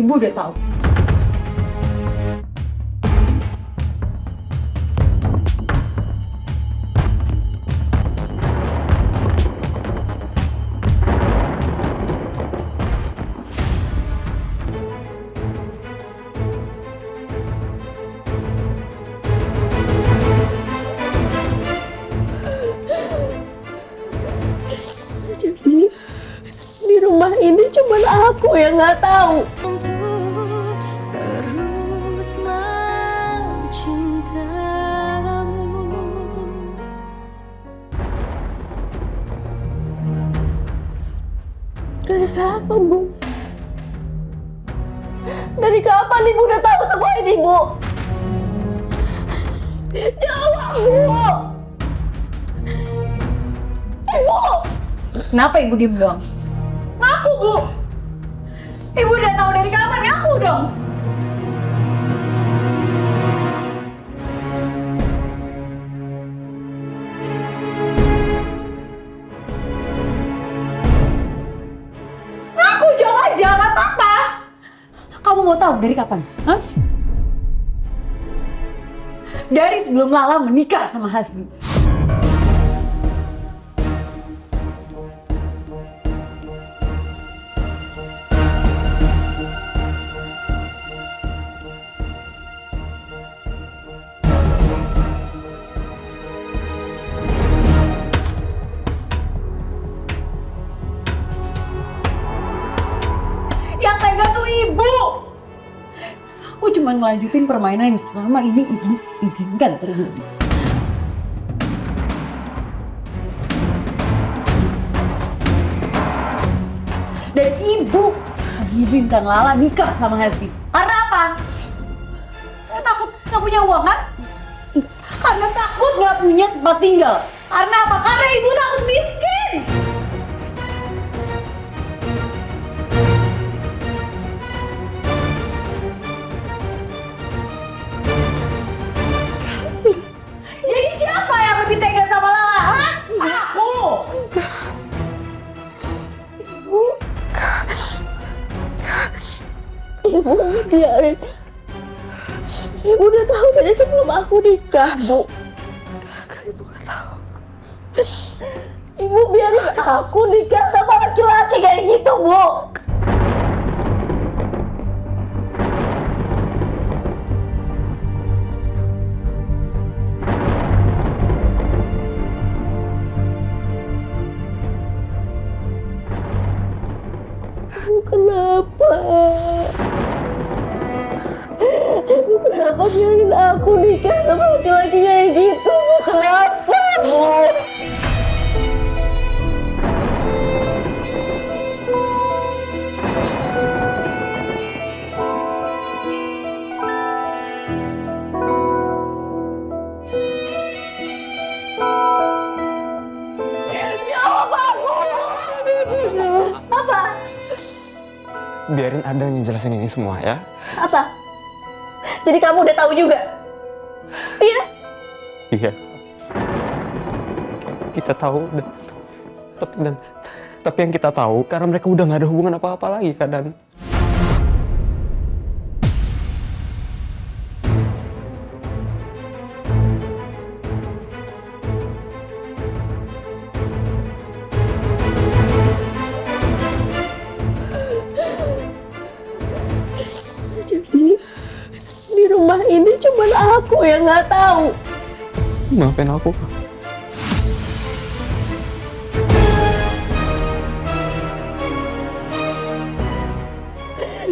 Ibu udah tahu. Jadi di rumah ini cuma aku yang nggak tahu. Untuk terus mencintamu. Dari kapan, Bu? Dari kapan Ibu udah tahu semua ini, Bu? Jawab, Bu! Ibu! Kenapa Ibu diem doang? Ngaku, Bu! Ibu udah tahu dari kapan? Ngaku dong! Ngaku, jawab aja, nggak apa-apa! Kamu mau tahu dari kapan? Hah? Dari sebelum Lala menikah sama Hasbi. Yang tega tuh Ibu. Aku cuma ngelanjutin permainan yang selama ini Ibu izinkan terjadi. Dan Ibu mengizinkan Lala nikah sama Hasbi. Karena apa? Takut nggak punya uang kan? Karena takut nggak punya tempat tinggal. Karena apa? Karena Ibu takut miskin. Jadi siapa yang lebih tega sama Lala? Hah? Aku! Ibu biarin. Ibu udah tahu dari sebelum aku nikah, Bu. Ibu nggak tahu. Ibu biarin aku nikah sama laki-laki kayak gitu, Bu. Ibu kenapa? Ibu kenapa biarin aku nikah sama laki-laki kayak gitu? Bu, kenapa, Bu? Jawab aku! Apa? Biarin Adang yang jelasin ini semua ya. Apa? Jadi kamu udah tahu juga? Iya? Iya. Kita tahu tapi yang kita tahu karena mereka udah nggak ada hubungan apa-apa lagi kan, Dan. Jadi di rumah ini cuma aku yang nggak tahu. Maafin aku.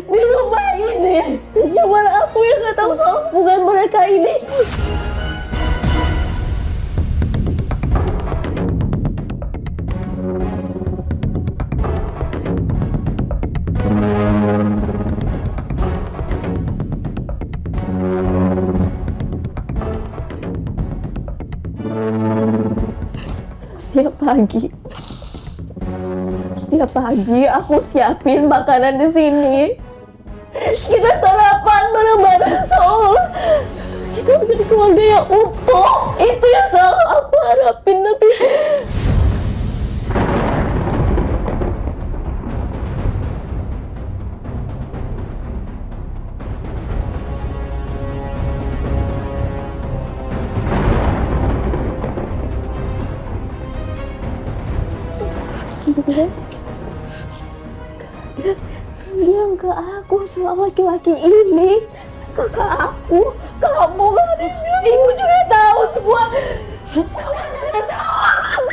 Di rumah ini cuma aku yang nggak tahu soal hubungan mereka ini. Setiap pagi aku siapin makanan di sini. Kita sarapan bareng-bareng seolah kita menjadi keluarga yang utuh. Itu yang selalu aku harapin, tapi bilang ke aku soal laki-laki ini. Kakak aku, kamu kan bilang ibu juga tahu semua. Sama juga tahu.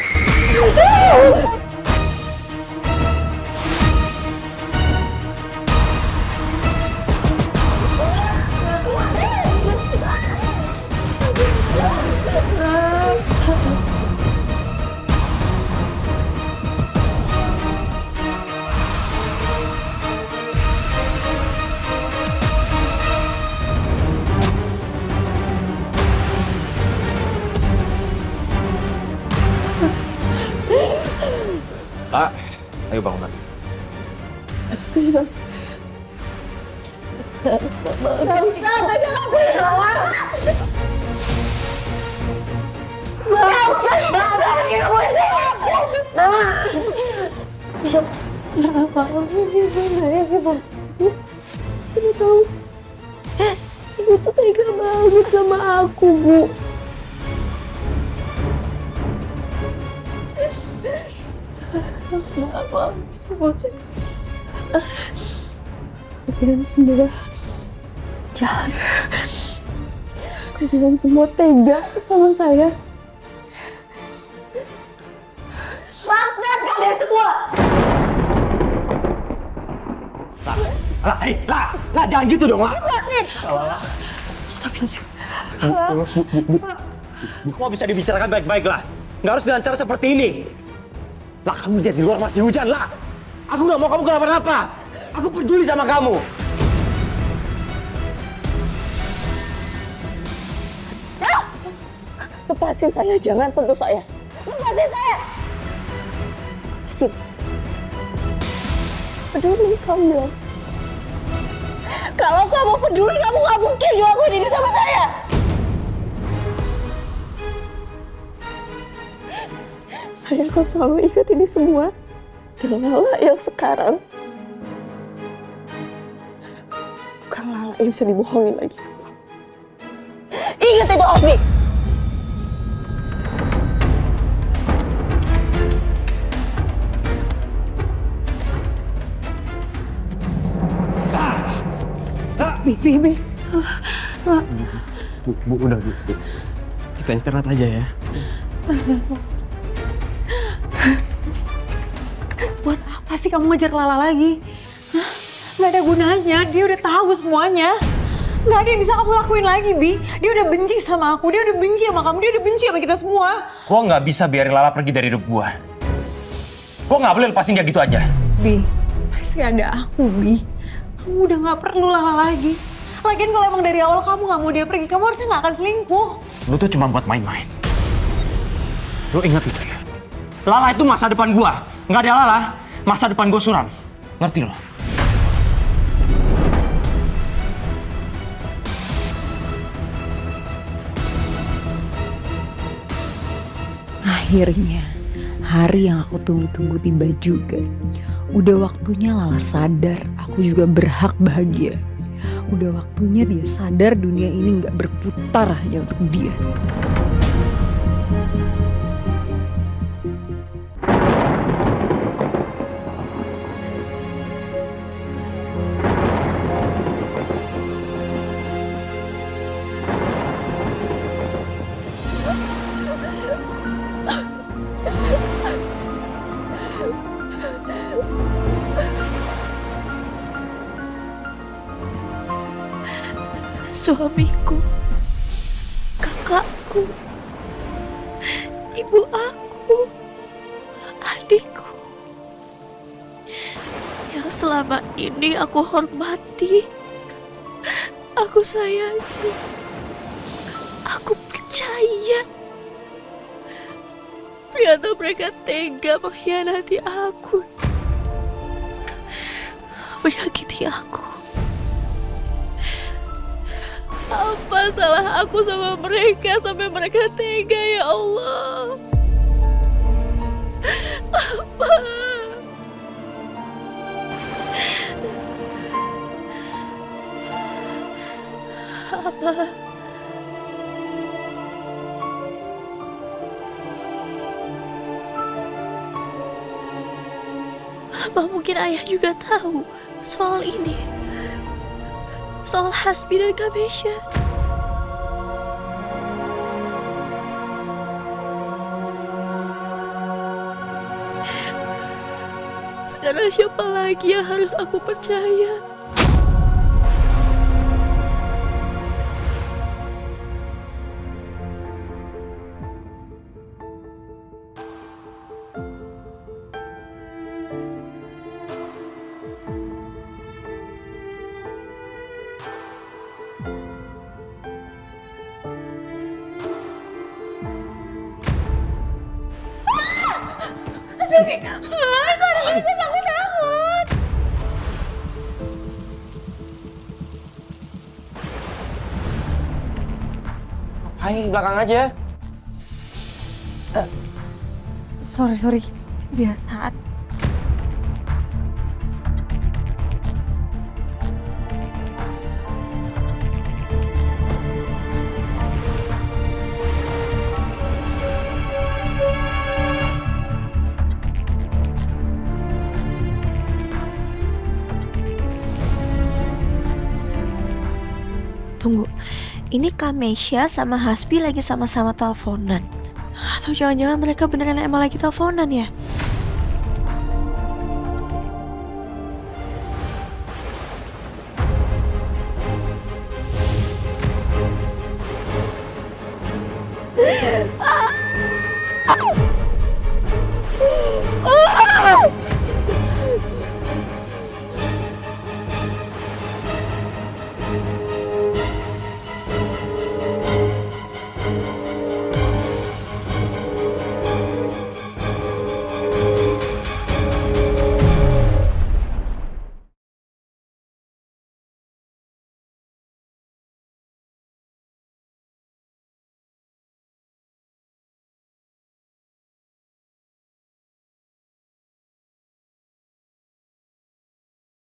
Kak, ayo bangun. Gak usah, pegang aku ya. Gak usah, pegang aku ya. Kenapa aku gimana ya, Ibu? Ibu tahu, Ibu tuh tega banget sama aku, Bu. Kenapa? Kalian semua jahat. Kalian semua tega sama saya. Maafkan kalian semua. Lah, jangan gitu dong, lah. Lepasin. Stop aja. Kok bisa dibicarakan baik-baik, lah? Nggak harus dengan cara seperti ini. Lah, kamu lihat di luar masih hujan, lah. Aku nggak mau kamu kenapa-napa. Aku peduli sama kamu. Lepasin saya, jangan sentuh saya. Lepasin saya. Lepasin. Peduli kamu bilang. Kalau kamu peduli, kamu nggak mungkin ngelakuin ini sama saya. Saya akan selalu ingat ini semua. Dan Lala yang sekarang bukan Lala yang bisa dibohongin lagi. Ingat itu, Osmi. Bi. Bu, udah, Bu. Kita istirahat aja ya. Buat apa sih kamu ngejar Lala lagi? Hah? Nggak ada gunanya, dia udah tahu semuanya. Nggak ada yang bisa kamu lakuin lagi, Bi. Dia udah benci sama aku, dia udah benci sama kamu, dia udah benci sama kita semua. Gua nggak bisa biarin Lala pergi dari hidup gua. Gua nggak boleh lepasin dia gitu aja. Bi, masih ada aku, Bi. Kamu udah nggak perlu Lala lagi. Lagian kalau emang dari awal kamu nggak mau dia pergi, kamu harusnya nggak akan selingkuh. Lu tuh cuma buat main-main. Lu ingat itu ya? Lala itu masa depan gua. Nggak ada Lala, masa depan gua suram. Ngerti lo? Akhirnya, hari yang aku tunggu-tunggu tiba juga. Udah waktunya Lala sadar, aku juga berhak bahagia. Udah waktunya dia sadar dunia ini nggak berputar hanya untuk dia. Suamiku, kakakku, ibu aku, adikku, yang selama ini aku hormati, aku sayangi, aku percaya. Ternyata mereka tega mengkhianati aku, menyakiti aku. Apa salah aku sama mereka sampai mereka tega, ya Allah? Apa? Apa mungkin ayah juga tahu soal ini? Soal Hasbi dan Kamesha? Sekarang siapa lagi yang harus aku percaya? Hai, belakang aja. Sorry. Biasa. Tunggu, ini Kamesha sama Hasbi lagi sama-sama teleponan. Atau jangan-jangan mereka beneran emang lagi teleponan ya?